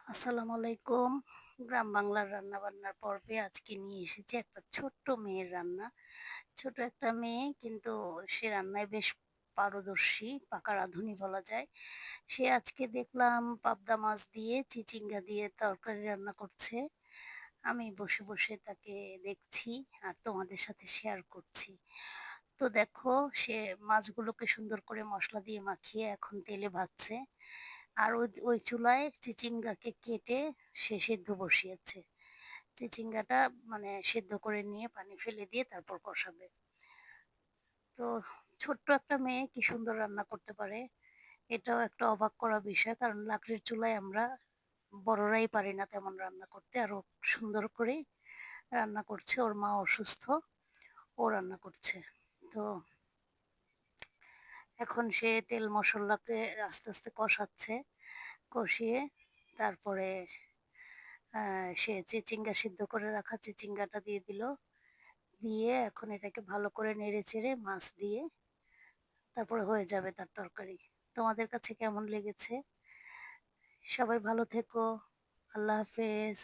আসসালামু আলাইকুম। গ্রাম বাংলার রান্নাবান্নার পর্বে আজকে নিয়ে এসেছি একটা ছোট্ট মেয়ের রান্না। ছোট একটা মেয়ে কিন্তু সে রান্নায় বেশ পারদর্শী, পাকা রাঁধুনি বলা যায়। সে আজকে দেখলাম পাবদা মাছ দিয়ে চিচিঙ্গা দিয়ে তরকারি রান্না করছে। আমি বসে, বসে তাকে দেখছি আর তোমাদের সাথে শেয়ার করছি। তো দেখো সে মাছগুলোকে সুন্দর করে মসলা দিয়ে মাখিয়ে এখন তেলে ভাজছে। আর ওই চুলায় চিচিঙ্গাকে কেটে সে সেদ্ধ বসিয়েছে। চিচিঙ্গাটা মানে সেদ্ধ করে নিয়ে পানি ফেলে দিয়ে তারপর কষাবে। তো ছোট্ট একটা মেয়ে কি সুন্দর রান্না করতে পারে। এটাও একটা অবাক করা বিষয়। কারণ লাকড়ির চুলায় আমরা বড়রাই পারি না তেমন রান্না করতে। আর ও সুন্দর করেই রান্না করছে। ওর মা অসুস্থ, ও রান্না করছে। তো এখন সে তেল মসলাকে আস্তে, আস্তে কষাচ্ছে। কষিয়ে তারপরে সে চিচিঙ্গা সিদ্ধ করে রাখা চিচিঙ্গাটা দিয়ে দিল। দিয়ে এখন এটাকে ভালো করে নেড়েচেড়ে মাছ দিয়ে তারপরে হয়ে যাবে তার তরকারি। তোমাদের কাছে কেমন লেগেছে? সবাই ভালো থেকো। আল্লাহ হাফেজ।